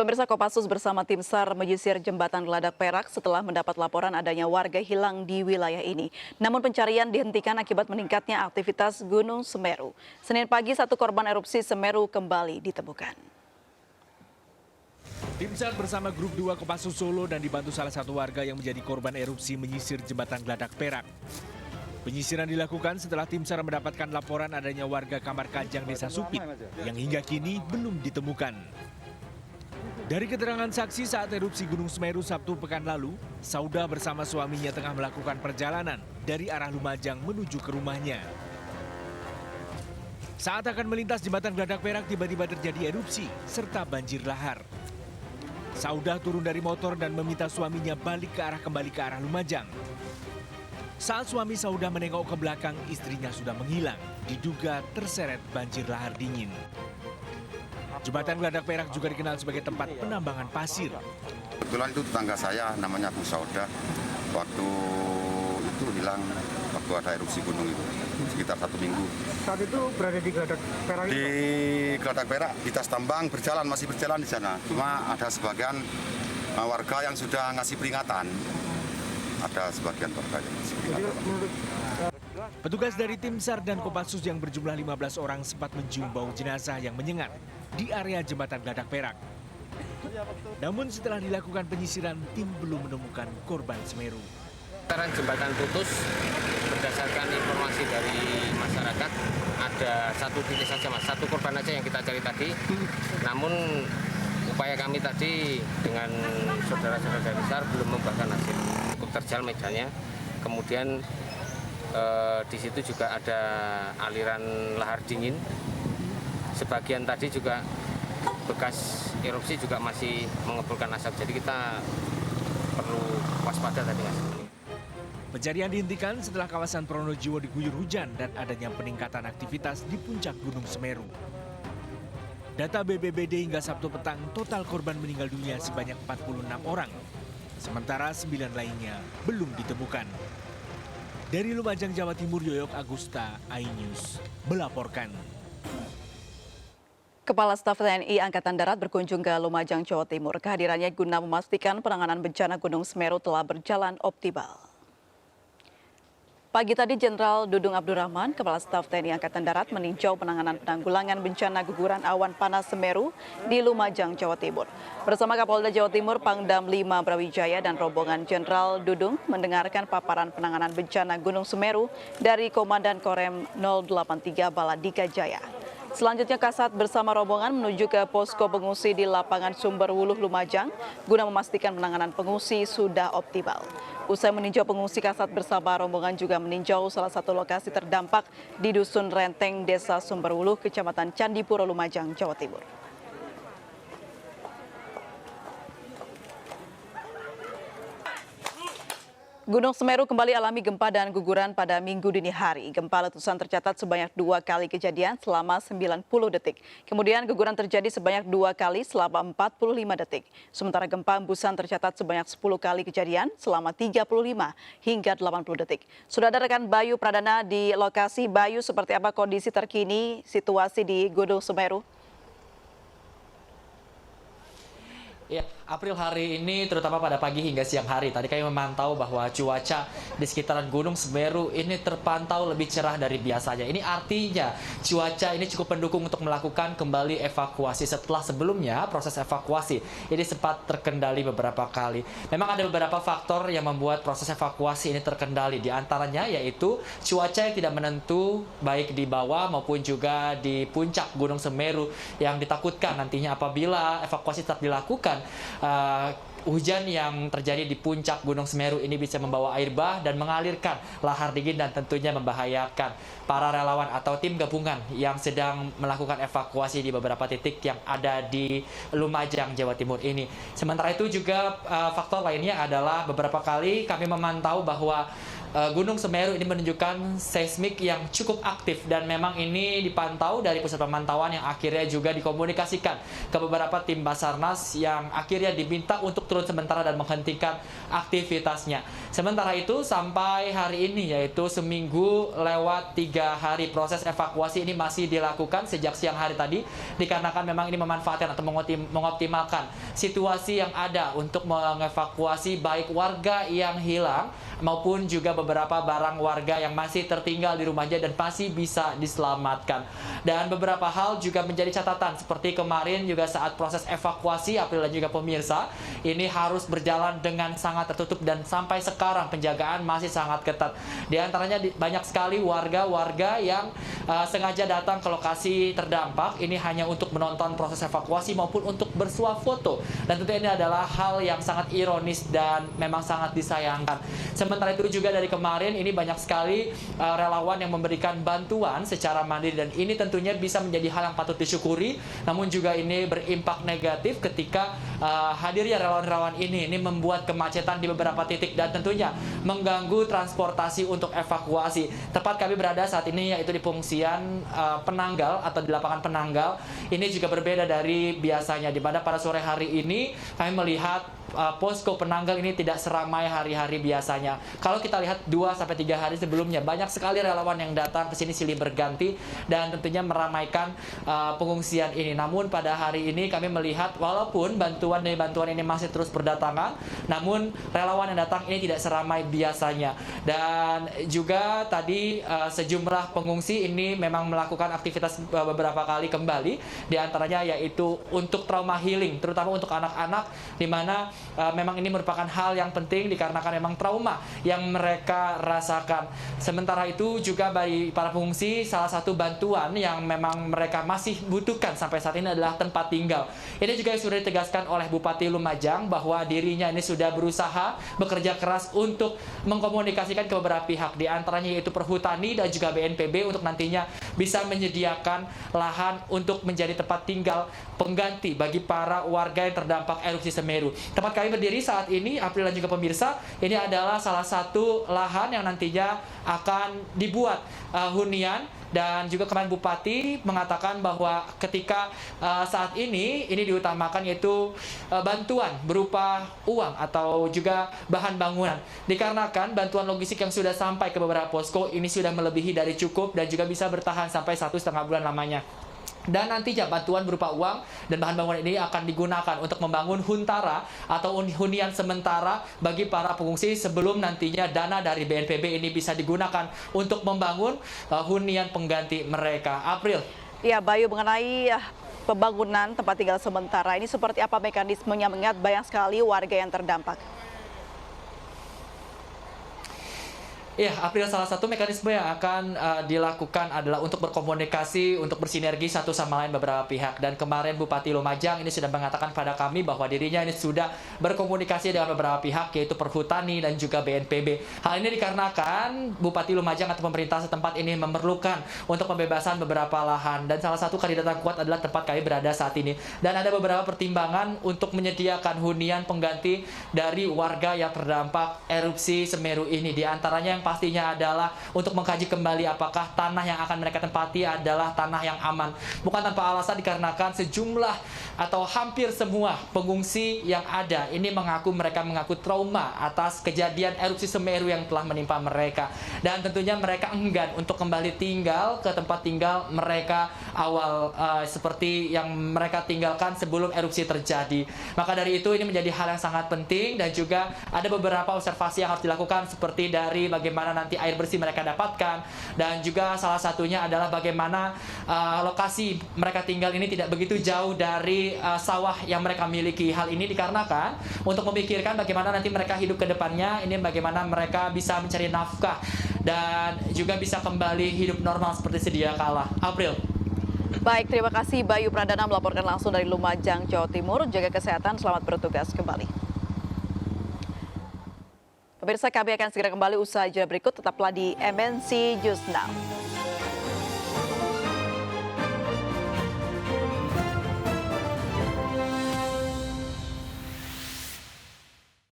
Pemirsa, Kopassus bersama tim SAR menyisir jembatan Geladak Perak setelah mendapat laporan adanya warga hilang di wilayah ini. Namun pencarian dihentikan akibat meningkatnya aktivitas Gunung Semeru. Senin pagi, satu korban erupsi Semeru kembali ditemukan. Tim SAR bersama Grup 2 Kopassus Solo dan dibantu salah satu warga yang menjadi korban erupsi menyisir jembatan Geladak Perak. Penyisiran dilakukan setelah tim SAR mendapatkan laporan adanya warga Kamar Kajang Desa Supit yang hingga kini belum ditemukan. Dari keterangan saksi saat erupsi Gunung Semeru Sabtu pekan lalu, Saudah bersama suaminya tengah melakukan perjalanan dari arah Lumajang menuju ke rumahnya. Saat akan melintas jembatan Geladak Perak, tiba-tiba terjadi erupsi serta banjir lahar. Saudah turun dari motor dan meminta suaminya kembali ke arah Lumajang. Saat suami Saudah menengok ke belakang, istrinya sudah menghilang, diduga terseret banjir lahar dingin. Jembatan Geladak Perak juga dikenal sebagai tempat penambangan pasir. Kebetulan itu tetangga saya, namanya Bu Saudah. Waktu itu hilang, waktu ada erupsi gunung itu, sekitar 1 minggu. Saat itu berada di Geladak Perak? Di Geladak Perak, di Tas Tambang, masih berjalan di sana. Cuma ada sebagian warga yang sudah ngasih peringatan. Ada sebagian warga yang ngasih peringatan. Petugas dari tim SAR dan Kopassus yang berjumlah 15 orang sempat mencium bau jenazah yang menyengat di area jembatan Geladak Perak. Namun setelah dilakukan penyisiran, tim belum menemukan korban Semeru. Lantaran jembatan putus, berdasarkan informasi dari masyarakat, ada satu titik saja mas, satu korban aja yang kita cari tadi. Namun upaya kami tadi dengan saudara-saudara dari SAR belum membuahkan hasil. Cukup terjal mejanya, kemudian di situ juga ada aliran lahar dingin. Sebagian tadi juga bekas erupsi juga masih mengepulkan asap. Jadi kita perlu waspada tadi mas. Pencarian dihentikan setelah kawasan Pronojiwo diguyur hujan dan adanya peningkatan aktivitas di puncak Gunung Semeru. Data BPBD hingga Sabtu petang, total korban meninggal dunia sebanyak 46 orang. Sementara 9 lainnya belum ditemukan. Dari Lumajang, Jawa Timur, Yoyok Agusta, iNews melaporkan. Kepala Staf TNI Angkatan Darat berkunjung ke Lumajang, Jawa Timur. Kehadirannya guna memastikan penanganan bencana Gunung Semeru telah berjalan optimal. Pagi tadi, Jenderal Dudung Abdurrahman, Kepala Staf TNI Angkatan Darat, meninjau penanganan penanggulangan bencana guguran awan panas Semeru di Lumajang, Jawa Timur. Bersama Kapolda Jawa Timur, Pangdam 5 Brawijaya dan rombongan Jenderal Dudung mendengarkan paparan penanganan bencana Gunung Semeru dari Komandan Korem 083 Baladika Jaya. Selanjutnya Kasat bersama rombongan menuju ke posko pengungsi di lapangan Sumberwuluh Lumajang guna memastikan penanganan pengungsi sudah optimal. Usai meninjau pengungsi, Kasat bersama rombongan juga meninjau salah satu lokasi terdampak di Dusun Renteng, Desa Sumberwuluh, Kecamatan Candipuro, Lumajang, Jawa Timur. Gunung Semeru kembali alami gempa dan guguran pada Minggu dini hari. Gempa letusan tercatat sebanyak 2 kali kejadian selama 90 detik. Kemudian guguran terjadi sebanyak 2 kali selama 45 detik. Sementara gempa hembusan tercatat sebanyak 10 kali kejadian selama 35 hingga 80 detik. Sudah ada rekan Bayu Pradana di lokasi. Bayu, seperti apa kondisi terkini situasi di Gunung Semeru? Ya, April hari ini terutama pada pagi hingga siang hari. Tadi kami memantau bahwa cuaca di sekitaran Gunung Semeru ini terpantau lebih cerah dari biasanya. Ini artinya cuaca ini cukup mendukung untuk melakukan kembali evakuasi setelah sebelumnya proses evakuasi ini sempat terkendali beberapa kali. Memang ada beberapa faktor yang membuat proses evakuasi ini terkendali. Di antaranya yaitu cuaca yang tidak menentu baik di bawah maupun juga di puncak Gunung Semeru yang ditakutkan nantinya apabila evakuasi tetap dilakukan. Hujan yang terjadi di puncak Gunung Semeru ini bisa membawa air bah dan mengalirkan lahar dingin dan tentunya membahayakan para relawan atau tim gabungan yang sedang melakukan evakuasi di beberapa titik yang ada di Lumajang, Jawa Timur ini. Sementara itu juga faktor lainnya adalah beberapa kali kami memantau bahwa Gunung Semeru ini menunjukkan seismik yang cukup aktif dan memang ini dipantau dari pusat pemantauan yang akhirnya juga dikomunikasikan ke beberapa tim Basarnas yang akhirnya diminta untuk turun sementara dan menghentikan aktivitasnya. Sementara itu sampai hari ini, yaitu seminggu lewat 3 hari, proses evakuasi ini masih dilakukan sejak siang hari tadi dikarenakan memang ini memanfaatkan atau mengoptimalkan situasi yang ada untuk mengevakuasi baik warga yang hilang maupun juga beberapa barang warga yang masih tertinggal di rumahnya dan masih bisa diselamatkan. Dan beberapa hal juga menjadi catatan seperti kemarin juga saat proses evakuasi, April dan juga pemirsa, ini harus berjalan dengan sangat tertutup dan sampai sekarang penjagaan masih sangat ketat. Di antaranya banyak sekali warga-warga yang sengaja datang ke lokasi terdampak ini hanya untuk menonton proses evakuasi maupun untuk bersuah foto. Dan tentu ini adalah hal yang sangat ironis dan memang sangat disayangkan. Sementara itu juga dari kemarin ini banyak sekali relawan yang memberikan bantuan secara mandiri dan ini tentunya bisa menjadi hal yang patut disyukuri. Namun juga ini berimpak negatif ketika hadirnya relawan-relawan ini membuat kemacetan di beberapa titik dan tentunya mengganggu transportasi untuk evakuasi. Tepat kami berada saat ini yaitu di pengungsian Penanggal atau di lapangan Penanggal. Ini juga berbeda dari biasanya di mana pada sore hari ini kami melihat posko Penanggal ini tidak seramai hari-hari biasanya. Kalau kita lihat 2-3 hari sebelumnya, banyak sekali relawan yang datang ke sini silih berganti dan tentunya meramaikan pengungsian ini. Namun pada hari ini kami melihat walaupun bantuan ini masih terus berdatangan, namun relawan yang datang ini tidak seramai biasanya. Dan juga tadi sejumlah pengungsi ini memang melakukan aktivitas beberapa kali kembali, di antaranya yaitu untuk trauma healing, terutama untuk anak-anak, di mana memang ini merupakan hal yang penting dikarenakan memang trauma yang mereka rasakan. Sementara itu juga bagi para pengungsi, salah satu bantuan yang memang mereka masih butuhkan sampai saat ini adalah tempat tinggal. Ini juga sudah ditegaskan oleh Bupati Lumajang bahwa dirinya ini sudah berusaha bekerja keras untuk mengkomunikasikan ke beberapa pihak, di antaranya yaitu Perhutani dan juga BNPB untuk nantinya bisa menyediakan lahan untuk menjadi tempat tinggal pengganti bagi para warga yang terdampak erupsi Semeru. Tempat kami berdiri saat ini, April dan juga pemirsa, ini adalah salah satu lahan yang nantinya akan dibuat hunian. Dan juga kemarin Bupati mengatakan bahwa ketika saat ini diutamakan yaitu bantuan berupa uang atau juga bahan bangunan. Dikarenakan bantuan logistik yang sudah sampai ke beberapa posko ini sudah melebihi dari cukup dan juga bisa bertahan sampai 1,5 bulan lamanya. Dan nantinya bantuan berupa uang dan bahan bangunan ini akan digunakan untuk membangun huntara atau hunian sementara bagi para pengungsi sebelum nantinya dana dari BNPB ini bisa digunakan untuk membangun hunian pengganti mereka. April. Ya, Bayu, mengenai pembangunan tempat tinggal sementara ini seperti apa mekanismenya mengingat banyak sekali warga yang terdampak? Ya, April, salah satu mekanisme yang akan dilakukan adalah untuk berkomunikasi, untuk bersinergi satu sama lain beberapa pihak. Dan kemarin Bupati Lumajang ini sudah mengatakan pada kami bahwa dirinya ini sudah berkomunikasi dengan beberapa pihak, yaitu Perhutani dan juga BNPB. Hal ini dikarenakan Bupati Lumajang atau pemerintah setempat ini memerlukan untuk pembebasan beberapa lahan. Dan salah satu kandidat yang kuat adalah tempat kami berada saat ini. Dan ada beberapa pertimbangan untuk menyediakan hunian pengganti dari warga yang terdampak erupsi Semeru ini. Di antaranya yang pastinya adalah untuk mengkaji kembali apakah tanah yang akan mereka tempati adalah tanah yang aman. Bukan tanpa alasan dikarenakan sejumlah atau hampir semua pengungsi yang ada ini mereka mengaku trauma atas kejadian erupsi Semeru yang telah menimpa mereka. Dan tentunya mereka enggan untuk kembali tinggal ke tempat tinggal mereka awal seperti yang mereka tinggalkan sebelum erupsi terjadi. Maka dari itu ini menjadi hal yang sangat penting dan juga ada beberapa observasi yang harus dilakukan seperti dari bagaimana nanti air bersih mereka dapatkan dan juga salah satunya adalah bagaimana lokasi mereka tinggal ini tidak begitu jauh dari sawah yang mereka miliki. Hal ini dikarenakan untuk memikirkan bagaimana nanti mereka hidup ke depannya, ini bagaimana mereka bisa mencari nafkah dan juga bisa kembali hidup normal seperti sedia kala. April. Baik, terima kasih Bayu Pradana melaporkan langsung dari Lumajang, Jawa Timur. Jaga kesehatan, selamat bertugas kembali. Pemirsa, kami akan segera kembali usai jeda berikut. Tetaplah di MNC News Now.